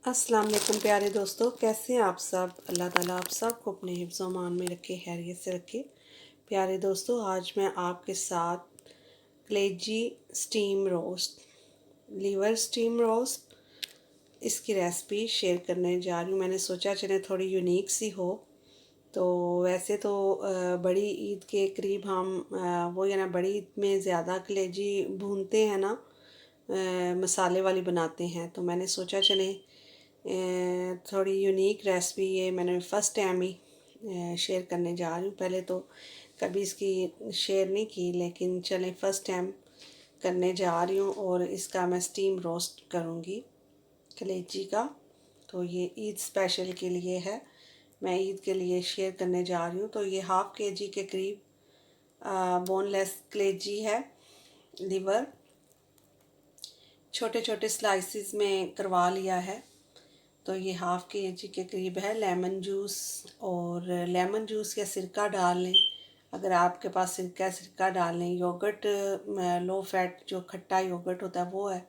अस्सलाम वालेकुम प्यारे दोस्तों, कैसे हैं आप सब। अल्लाह ताला आप सबको अपने हिफ्ज़ अमान में रखे, खैरियत से रखे। प्यारे दोस्तों, आज मैं आपके साथ कलेजी steam roast, liver steam roast, इसकी रेसिपी शेयर करने जा रही हूँ। मैंने सोचा चले थोड़ी यूनिक सी हो। तो वैसे तो बड़ी ईद के करीब हम वो या ना बड़ी ईद में ज़्यादा कलेजी भूनते हैं ना, मसाले वाली बनाते हैं। तो मैंने सोचा चले थोड़ी यूनिक रेसिपी ये मैंने फ़र्स्ट टाइम ही शेयर करने जा रही हूँ। पहले तो कभी इसकी शेयर नहीं की, लेकिन चलें फ़र्स्ट टाइम करने जा रही हूँ। और इसका मैं स्टीम रोस्ट करूँगी कलेजी का। तो ये ईद स्पेशल के लिए है, मैं ईद के लिए शेयर करने जा रही हूँ। तो ये हाफ़ केजी के करीब बोनलेस कलेजी है, लीवर छोटे छोटे स्लाइसिस में करवा लिया है। तो ये हाफ़ केजी के करीब है। लेमन जूस और लेमन जूस या सिरका डाल लें, अगर आपके पास सिरका है सिरका डाल लें। योगर्ट लो फैट जो खट्टा योगर्ट होता है वो है।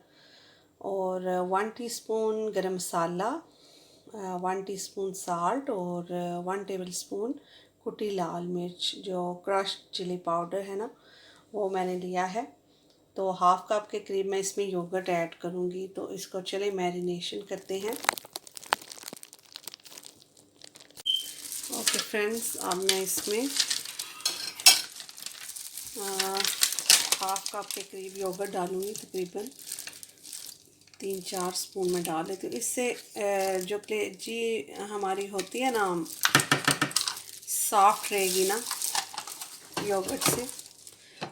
और 1 टीस्पून गरम मसाला, 1 टीस्पून साल्ट और 1 टेबलस्पून कुटी लाल मिर्च, जो क्रश्ड चिली पाउडर है ना, वो मैंने लिया है। तो हाफ़ कप के करीब मैं इसमें योगर्ट ऐड करूँगी। तो इसको चले मैरिनेशन करते हैं। ओके फ्रेंड्स, अब मैं इसमें हाफ़ कप के करीब योगर्ट डालूँगी, तकरीबन 3-4 स्पून में डाल लेती हूँ। इससे जो कलेजी हमारी होती है ना, सॉफ्ट रहेगी ना योगर्ट से।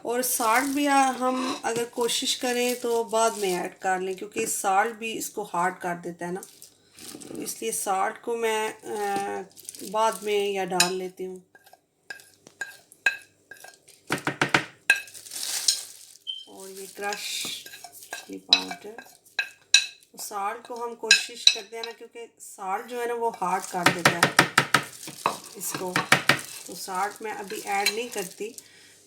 और साल्ट भी हम अगर कोशिश करें तो बाद में ऐड कर लें, क्योंकि साल्ट भी इसको हार्ड कर देता है ना। तो इसलिए साल्ट को मैं बाद में या डाल लेती हूँ। और ये क्रश चिली पाउडर, तो साल्ट को हम कोशिश करते हैं ना, क्योंकि साल्ट जो है ना वो हार्ड कर देता है इसको। तो साल्ट मैं अभी ऐड नहीं करती।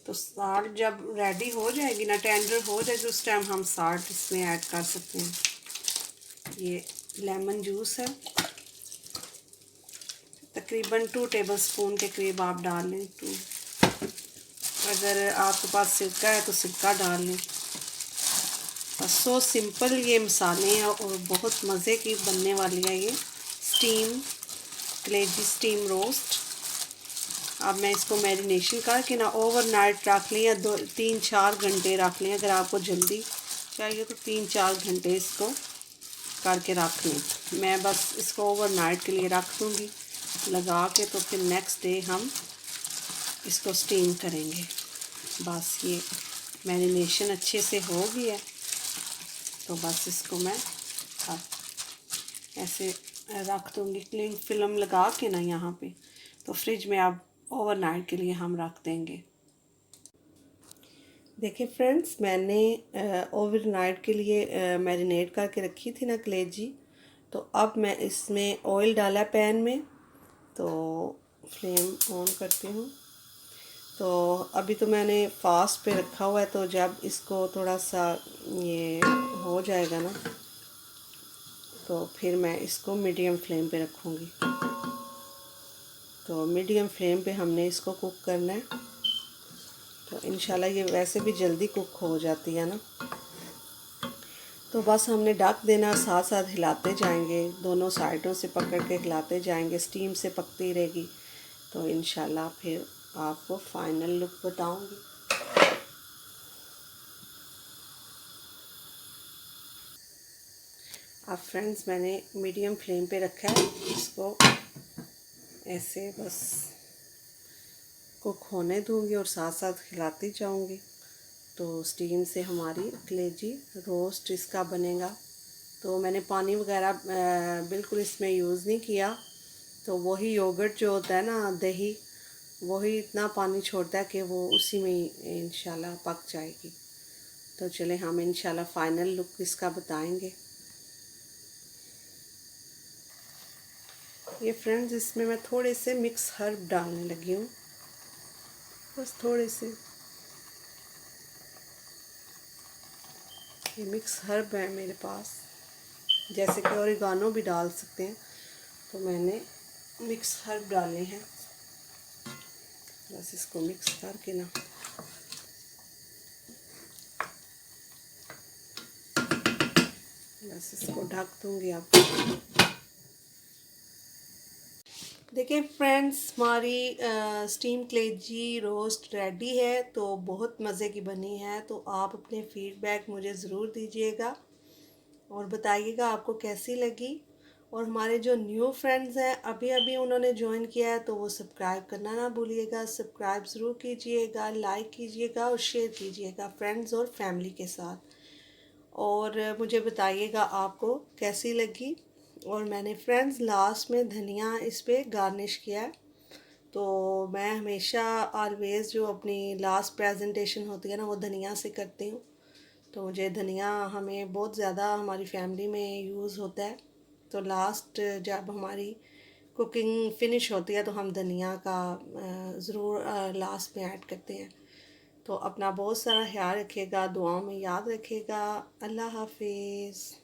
तो साल्ट जब रेडी हो जाएगी ना, टेंडर हो जाएगी, उस टाइम हम साल्ट इसमें ऐड कर सकते हैं। ये लेमन जूस है, तकरीबन 2 टेबलस्पून के करीब आप डाल लें। 2, अगर आपके पास सिरका है तो सिरका डाल लें। बस सो सिंपल ये मसाले हैं और बहुत मज़े की बनने वाली है ये स्टीम कलेजी स्टीम रोस्ट। अब मैं इसको मैरिनेशन करके ना ओवरनाइट रख लें या 2-3-4 घंटे रख लें। अगर आपको जल्दी चाहिए तो 3-4 घंटे इसको करके रख लें। मैं बस इसको ओवरनाइट के लिए रख दूँगी लगा के, तो फिर नेक्स्ट डे हम इसको स्टीम करेंगे। बस ये मैरिनेशन अच्छे से हो गई है, तो बस इसको मैं अब ऐसे रख दूँगी क्लिंग फिल्म लगा के ना यहाँ पे। तो फ्रिज में अब ओवरनाइट के लिए हम रख देंगे। देखिए फ्रेंड्स, मैंने ओवरनाइट के लिए मैरिनेट करके रखी थी ना कलेजी। तो अब मैं इसमें ऑयल डाला पैन में, तो फ्लेम ऑन करती हूँ। तो अभी तो मैंने फास्ट पे रखा हुआ है, तो जब इसको थोड़ा सा ये हो जाएगा ना, तो फिर मैं इसको मीडियम फ्लेम पे रखूँगी। तो मीडियम फ्लेम पे हमने इसको कुक करना है। तो इंशाल्लाह ये वैसे भी जल्दी कुक हो जाती है ना। तो बस हमने ढक देना, साथ साथ हिलाते जाएंगे, दोनों साइडों से पकड़ के हिलाते जाएंगे, स्टीम से पकती रहेगी। तो इंशाल्लाह फिर आपको फाइनल लुक बताऊंगी। अब फ्रेंड्स, मैंने मीडियम फ्लेम पे रखा है, इसको ऐसे बस कुक होने दूंगी और साथ साथ हिलाती जाऊंगी। तो स्टीम से हमारी कलेजी रोस्ट इसका बनेगा। तो मैंने पानी वगैरह बिल्कुल इसमें यूज़ नहीं किया। तो वही योगर्ट जो होता है ना, दही, वही इतना पानी छोड़ता है कि वो उसी में ही इंशाल्लाह पक जाएगी। तो चले हम इंशाल्लाह फ़ाइनल लुक इसका बताएंगे। ये फ्रेंड्स, इसमें मैं थोड़े से मिक्स हर्ब डालने लगी हूँ, बस थोड़े से। ये मिक्स हर्ब है मेरे पास। जैसे कि ओरिगानो भी डाल सकते हैं। तो मैंने मिक्स हर्ब डालने हैं। बस इसको मिक्स करके ना बस इसको ढक दूँगी आप। देखिए फ्रेंड्स, हमारी स्टीम कलेजी रोस्ट रेडी है। तो बहुत मज़े की बनी है। तो आप अपने फीडबैक मुझे ज़रूर दीजिएगा और बताइएगा आपको कैसी लगी। और हमारे जो न्यू फ्रेंड्स हैं, अभी अभी उन्होंने ज्वाइन किया है, तो वो सब्सक्राइब करना ना भूलिएगा। सब्सक्राइब ज़रूर कीजिएगा, लाइक कीजिएगा और शेयर कीजिएगा फ्रेंड्स और फैमिली के साथ। और मुझे बताइएगा आपको कैसी लगी। और मैंने फ्रेंड्स लास्ट में धनिया इस पर गार्निश किया है। तो मैं हमेशा ऑलवेज़ जो अपनी लास्ट प्रेजेंटेशन होती है ना, वो धनिया से करती हूँ। तो मुझे धनिया हमें बहुत ज़्यादा हमारी फैमिली में यूज़ होता है। तो लास्ट जब हमारी कुकिंग फिनिश होती है तो हम धनिया का ज़रूर लास्ट में ऐड करते हैं। तो अपना बहुत सारा ख्याल रखिएगा, दुआओं में याद रखिएगा। अल्लाह हाफिज़।